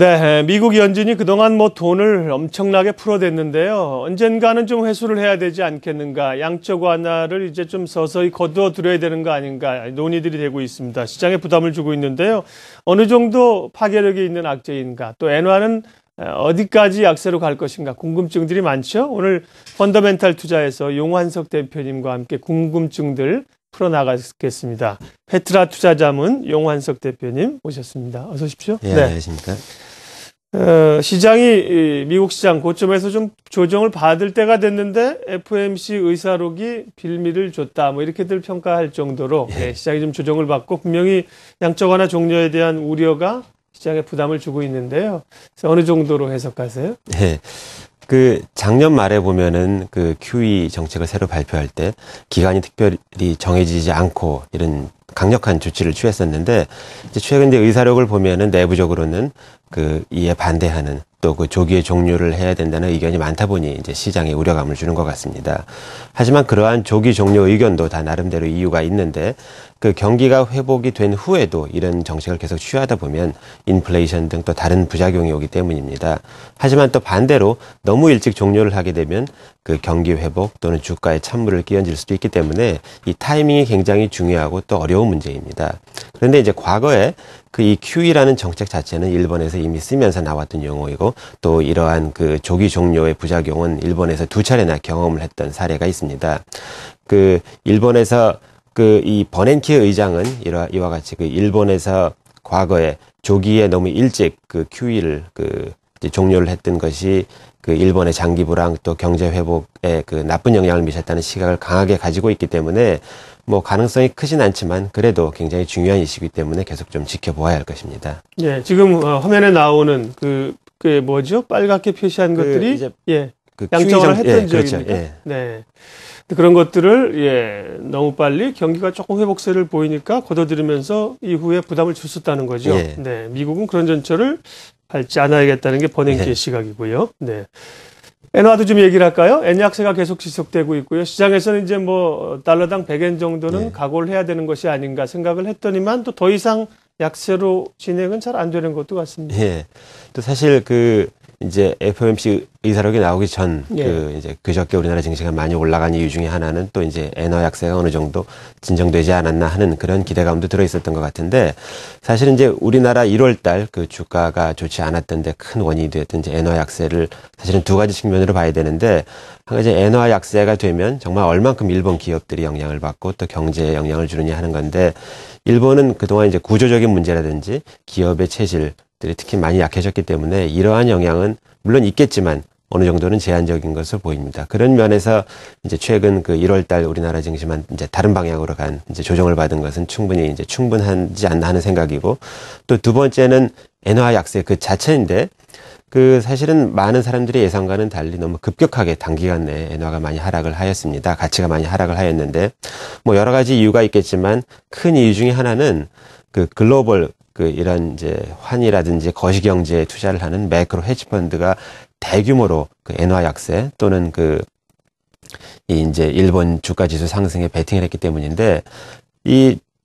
네, 미국 연준이 그동안 돈을 엄청나게 풀어댔는데요. 언젠가는 좀 회수를 해야 되지 않겠는가. 양적 완화를 이제 좀 서서히 거두어들여야 되는 거 아닌가. 논의들이 되고 있습니다. 시장에 부담을 주고 있는데요. 어느 정도 파괴력이 있는 악재인가. 또 엔화는 어디까지 약세로 갈 것인가. 궁금증들이 많죠. 오늘 펀더멘탈 투자에서 용환석 대표님과 함께 궁금증들 풀어나가겠습니다. 페트라 투자자문 용환석 대표님 모셨습니다. 어서 오십시오. 네, 안녕하십니까. 시장이 미국 시장 고점에서 좀 조정을 받을 때가 됐는데 FOMC 의사록이 빌미를 줬다. 뭐 이렇게들 평가할 정도로 시장이 좀 조정을 받고 분명히 양적 완화 종료에 대한 우려가 시장에 부담을 주고 있는데요. 어느 정도로 해석하세요? 네. 작년 말에 보면은 QE 정책을 새로 발표할 때 기간이 특별히 정해지지 않고 이런 강력한 조치를 취했었는데, 이제 최근 의사록을 보면은 내부적으로는 이에 반대하는 또 조기에 종료를 해야 된다는 의견이 많다 보니 이제 시장에 우려감을 주는 것 같습니다. 하지만 그러한 조기 종료 의견도 다 나름대로 이유가 있는데, 경기가 회복이 된 후에도 이런 정책을 계속 취하다 보면 인플레이션 등 또 다른 부작용이 오기 때문입니다. 하지만 또 반대로 너무 일찍 종료를 하게 되면 경기 회복 또는 주가에 찬물을 끼얹을 수도 있기 때문에 이 타이밍이 굉장히 중요하고 또 어려운 문제입니다. 그런데 이제 과거에 이 QE라는 정책 자체는 일본에서 이미 쓰면서 나왔던 용어이고, 또 이러한 조기 종료의 부작용은 일본에서 2차례나 경험을 했던 사례가 있습니다. 일본에서 이 버냉키 의장은 이와 같이 일본에서 과거에 조기에 너무 일찍 QE를 이제 종료를 했던 것이 일본의 장기 불황 또 경제 회복에 나쁜 영향을 미쳤다는 시각을 강하게 가지고 있기 때문에 뭐 가능성이 크진 않지만 그래도 굉장히 중요한 이슈이기 때문에 계속 좀 지켜보아야 할 것입니다. 예, 지금 화면에 나오는 그게 뭐죠? 빨갛게 표시한 것들이 이제 양적을 했던 그렇죠. 지역입니까? 네. 그런 것들을 너무 빨리 경기가 조금 회복세를 보이니까 걷어들이면서 이후에 부담을 줬었다는 거죠. 네, 미국은 그런 전철을 밟지 않아야겠다는 게 버냉키의 시각이고요. 네. 엔화도 좀 얘기를 할까요? 엔 약세가 계속 지속되고 있고요. 시장에서는 이제 뭐 달러당 100엔 정도는 각오를 해야 되는 것이 아닌가 생각을 했더니만 또 더 이상 약세로 진행은 잘 안 되는 것도 같습니다. 예. 또 사실 이제 FOMC 의사록이 나오기 전 이제 그저께 우리나라 증시가 많이 올라간 이유 중에 하나는 또 이제 엔화 약세가 어느 정도 진정되지 않았나 하는 그런 기대감도 들어 있었던 것 같은데, 사실은 이제 우리나라 1월달 주가가 좋지 않았던 데 큰 원인이 되었던 이제 엔화 약세를 사실은 두 가지 측면으로 봐야 되는데, 한 가지 엔화 약세가 되면 정말 얼만큼 일본 기업들이 영향을 받고 또 경제에 영향을 주느냐 하는 건데, 일본은 그동안 이제 구조적인 문제라든지 기업의 체질들이 특히 많이 약해졌기 때문에 이러한 영향은 물론 있겠지만 어느 정도는 제한적인 것으로 보입니다. 그런 면에서 이제 최근 1월 달 우리나라 증시만 이제 다른 방향으로 간 이제 조정을 받은 것은 충분히 이제 충분하지 않나 하는 생각이고, 또 두 번째는 엔화 약세 자체인데, 사실은 많은 사람들이 예상과는 달리 너무 급격하게 단기간 내에 엔화가 많이 하락을 하였습니다. 가치가 많이 하락을 하였는데, 뭐 여러 가지 이유가 있겠지만 큰 이유 중에 하나는 글로벌 이런 이제 환이라든지 거시경제에 투자를 하는 매크로 헤지펀드가 대규모로 엔화 약세 또는 이제 일본 주가 지수 상승에 베팅을 했기 때문인데,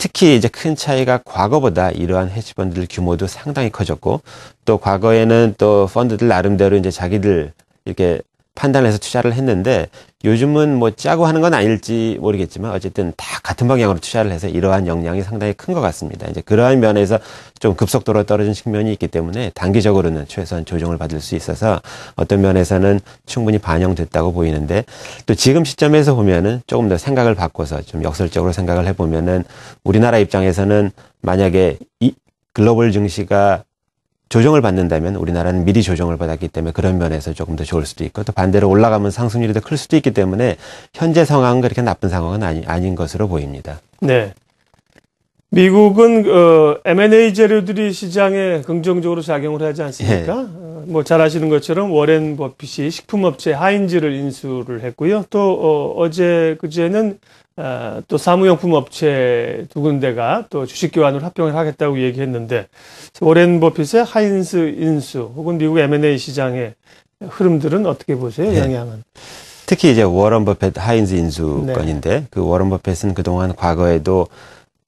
특히 이제 큰 차이가 과거보다 이러한 헤지펀드들 규모도 상당히 커졌고, 또 과거에는 또 펀드들 나름대로 이제 자기들 이렇게 판단해서 투자를 했는데, 요즘은 뭐 짜고 하는 건 아닐지 모르겠지만 어쨌든 다 같은 방향으로 투자를 해서 이러한 영향이 상당히 큰 것 같습니다. 이제 그러한 면에서 좀 급속도로 떨어진 측면이 있기 때문에 단기적으로는 최소한 조정을 받을 수 있어서 어떤 면에서는 충분히 반영됐다고 보이는데, 또 지금 시점에서 보면은 조금 더 생각을 바꿔서 좀 역설적으로 생각을 해보면은 우리나라 입장에서는 만약에 이 글로벌 증시가 조정을 받는다면 우리나라는 미리 조정을 받았기 때문에 그런 면에서 조금 더 좋을 수도 있고, 또 반대로 올라가면 상승률이 더 클 수도 있기 때문에 현재 상황은 그렇게 나쁜 상황은 아닌 것으로 보입니다. 네. 미국은 M&A 재료들이 시장에 긍정적으로 작용을 하지 않습니까? 뭐 잘 아시는 것처럼 워렌 버핏이 식품업체 하인즈를 인수를 했고요. 또 그제는 또 사무용품 업체 두 군데가 또 주식 교환을 합병을 하겠다고 얘기했는데, 워렌 버핏의 하인즈 인수 혹은 미국 M&A 시장의 흐름들은 어떻게 보세요? 영향은? 특히 이제 워런 버핏 하인즈 인수 건인데, 워런 버핏은 그동안 과거에도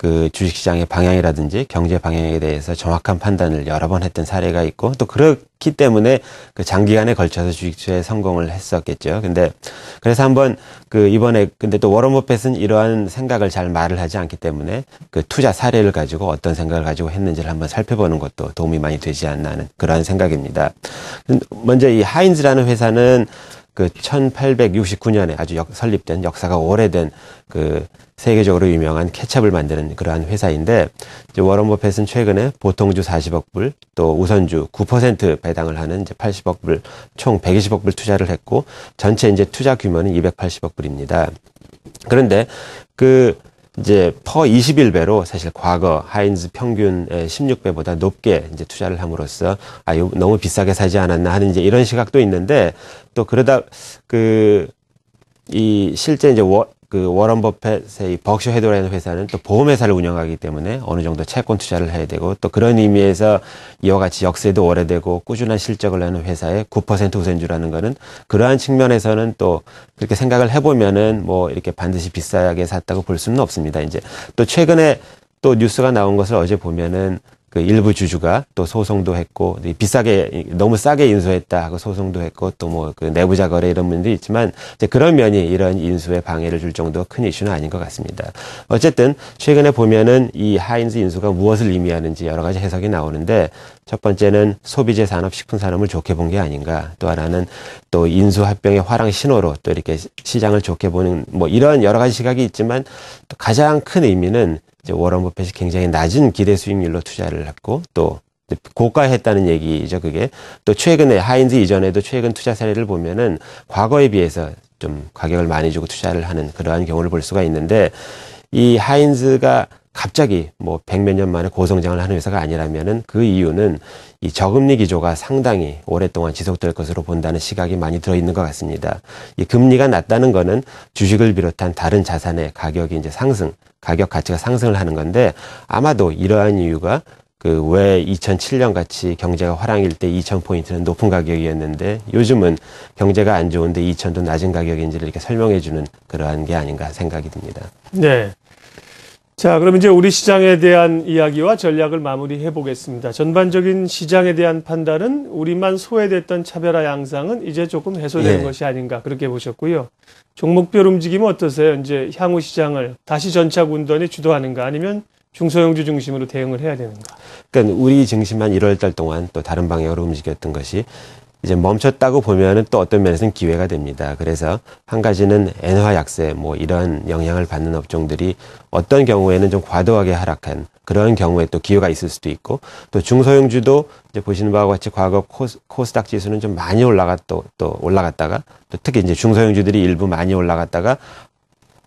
그 주식시장의 방향이라든지 경제 방향에 대해서 정확한 판단을 여러 번 했던 사례가 있고 또 그렇기 때문에 그 장기간에 걸쳐서 주식투자에 성공을 했었겠죠. 근데 그래서 한번 그 이번에 근데 또 워런 버핏은 이러한 생각을 잘 말을 하지 않기 때문에 그 투자 사례를 가지고 어떤 생각을 가지고 했는지를 한번 살펴보는 것도 도움이 많이 되지 않나 하는 그러한 생각입니다. 먼저 이 하인즈라는 회사는 그 1869년에 아주 설립된 역사가 오래된 그 세계적으로 유명한 케첩을 만드는 그러한 회사인데 이제 워런 버핏은 최근에 보통주 40억 불, 또 우선주 9% 배당을 하는 이제 80억 불, 총 120억 불 투자를 했고 전체 이제 투자 규모는 280억 불입니다. 그런데 그 이제 퍼 21배로 사실 과거 하인즈 평균의 16배보다 높게 이제 투자를 함으로써 이거 너무 비싸게 사지 않았나 하는 이제 이런 시각도 있는데 또 그러다 이 실제 이제 워런 버핏의 이 버크셔 해더웨이라는 회사는 또 보험회사를 운영하기 때문에 어느 정도 채권 투자를 해야 되고 또 그런 의미에서 이와 같이 역사도 오래되고 꾸준한 실적을 내는 회사의 9% 우선주라는 거는 그러한 측면에서는 또 그렇게 생각을 해보면은 뭐 이렇게 반드시 비싸게 샀다고 볼 수는 없습니다. 이제 또 최근에 또 뉴스가 나온 것을 어제 보면은 그 일부 주주가 또 소송도 했고 비싸게 너무 싸게 인수했다 하고 소송도 했고 또 뭐 그 내부자 거래 이런 면도 있지만 이제 그런 면이 이런 인수에 방해를 줄 정도 큰 이슈는 아닌 것 같습니다. 어쨌든 최근에 보면은 이 하인즈 인수가 무엇을 의미하는지 여러 가지 해석이 나오는데 첫 번째는 소비재 산업, 식품 산업을 좋게 본 게 아닌가. 또 하나는 또 인수 합병의 화랑 신호로 또 이렇게 시장을 좋게 보는 뭐 이런 여러 가지 시각이 있지만 또 가장 큰 의미는 이제 워런 버핏이 굉장히 낮은 기대 수익률로 투자를 했고 또 고가했다는 얘기죠. 그게 또 최근에 하인즈 이전에도 최근 투자 사례를 보면은 과거에 비해서 좀 가격을 많이 주고 투자를 하는 그러한 경우를 볼 수가 있는데 이 하인즈가 갑자기 뭐 100몇 년 만에 고성장을 하는 회사가 아니라면은 그 이유는 이 저금리 기조가 상당히 오랫동안 지속될 것으로 본다는 시각이 많이 들어있는 것 같습니다. 이 금리가 낮다는 거는 주식을 비롯한 다른 자산의 가격이 이제 가격 가치가 상승을 하는 건데 아마도 이러한 이유가 그 왜 2007년 같이 경제가 화랑일 때 2000포인트는 높은 가격이었는데 요즘은 경제가 안 좋은데 2000도 낮은 가격인지를 이렇게 설명해 주는 그러한 게 아닌가 생각이 듭니다. 네. 자, 그럼 이제 우리 시장에 대한 이야기와 전략을 마무리해 보겠습니다. 전반적인 시장에 대한 판단은 우리만 소외됐던 차별화 양상은 이제 조금 해소되는 것이 아닌가 그렇게 보셨고요. 종목별 움직임은 어떠세요? 이제 향후 시장을 다시 전착 운동에 주도하는가 아니면 중소형주 중심으로 대응을 해야 되는가? 그러니까 우리 증시만 1월 달 동안 또 다른 방향으로 움직였던 것이 이제 멈췄다고 보면은 또 어떤 면에서는 기회가 됩니다. 그래서 한 가지는 엔화 약세 뭐 이런 영향을 받는 업종들이 어떤 경우에는 좀 과도하게 하락한 그런 경우에 또 기회가 있을 수도 있고 또 중소형주도 이제 보시는 바와 같이 과거 코스닥 지수는 좀 많이 또 올라갔다가 또 특히 이제 중소형주들이 일부 많이 올라갔다가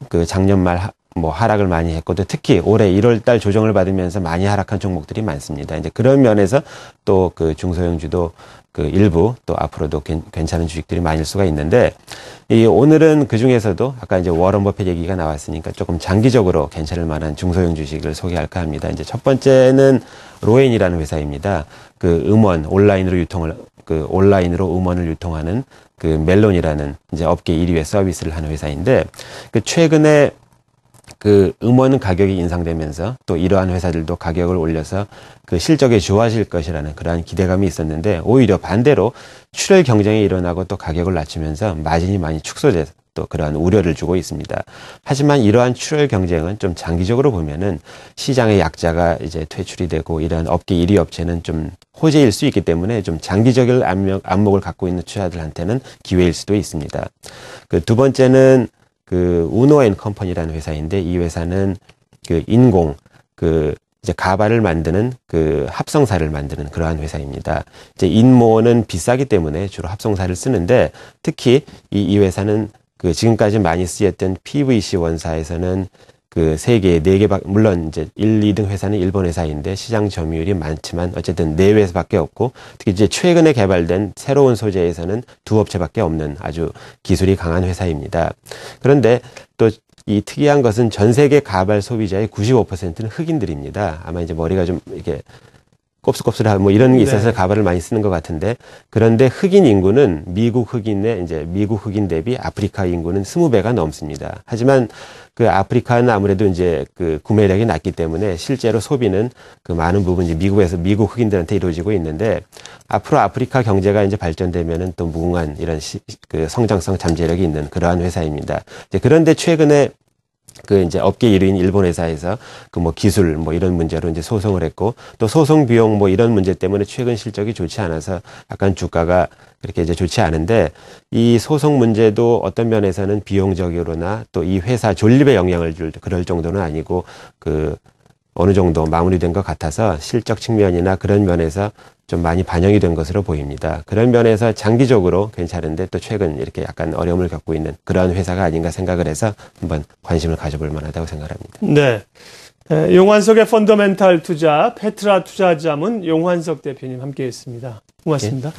그 작년 말 뭐 하락을 많이 했고 또 특히 올해 1월 달 조정을 받으면서 많이 하락한 종목들이 많습니다. 이제 그런 면에서 또 그 중소형주도 그 일부 또 앞으로도 괜찮은 주식들이 많을 수가 있는데 오늘은 그 중에서도 아까 이제 워런 버핏 얘기가 나왔으니까 조금 장기적으로 괜찮을 만한 중소형 주식을 소개할까 합니다. 이제 첫 번째는 로엔이라는 회사입니다. 그 온라인으로 음원을 유통하는 그 멜론이라는 이제 업계 1위의 서비스를 하는 회사인데 그 최근에 그 음원 가격이 인상되면서 또 이러한 회사들도 가격을 올려서 그 실적이 좋아질 것이라는 그러한 기대감이 있었는데 오히려 반대로 출혈 경쟁이 일어나고 또 가격을 낮추면서 마진이 많이 축소돼서 또 그러한 우려를 주고 있습니다. 하지만 이러한 출혈 경쟁은 좀 장기적으로 보면은 시장의 약자가 이제 퇴출이 되고 이러한 업계 1위 업체는 좀 호재일 수 있기 때문에 좀 장기적인 안목을 갖고 있는 투자들한테는 기회일 수도 있습니다. 그 두 번째는 그 우노앤컴퍼니라는 회사인데 이 회사는 그 이제 가발을 만드는 그 합성사를 만드는 그러한 회사입니다. 이제 인모는 비싸기 때문에 주로 합성사를 쓰는데 특히 이 회사는 그 지금까지 많이 쓰였던 PVC 원사에서는 그 세계 4개 물론 이제 1, 2등 회사는 일본 회사인데 시장 점유율이 많지만 어쨌든 4회사밖에 없고 특히 이제 최근에 개발된 새로운 소재에서는 2업체밖에 없는 아주 기술이 강한 회사입니다. 그런데 또 이 특이한 것은 전 세계 가발 소비자의 95%는 흑인들입니다. 아마 이제 머리가 좀 이렇게 곱슬곱슬하고 뭐 이런 게 있어서 네. 가발을 많이 쓰는 것 같은데, 그런데 흑인 인구는 미국 흑인 대비 아프리카 인구는 20배가 넘습니다. 하지만 그 아프리카는 아무래도 이제 그 구매력이 낮기 때문에 실제로 소비는 그 많은 부분 이제 미국에서 미국 흑인들한테 이루어지고 있는데, 앞으로 아프리카 경제가 이제 발전되면은 또 무궁한 이런 그 성장성 잠재력이 있는 그러한 회사입니다. 이제 그런데 최근에 그 이제 업계 1위인 일본 회사에서 그 뭐 기술 뭐 이런 문제로 이제 소송을 했고, 또 소송 비용 뭐 이런 문제 때문에 최근 실적이 좋지 않아서 약간 주가가 그렇게 이제 좋지 않은데, 이 소송 문제도 어떤 면에서는 비용적으로나 또 이 회사 존립에 영향을 줄 그럴 정도는 아니고 그 어느 정도 마무리된 것 같아서 실적 측면이나 그런 면에서 좀 많이 반영이 된 것으로 보입니다. 그런 면에서 장기적으로 괜찮은데 또 최근 이렇게 약간 어려움을 겪고 있는 그런 회사가 아닌가 생각을 해서 한번 관심을 가져볼 만하다고 생각합니다. 네. 용환석의 펀더멘탈 투자, 페트라 투자자문 용환석 대표님 함께했습니다. 고맙습니다.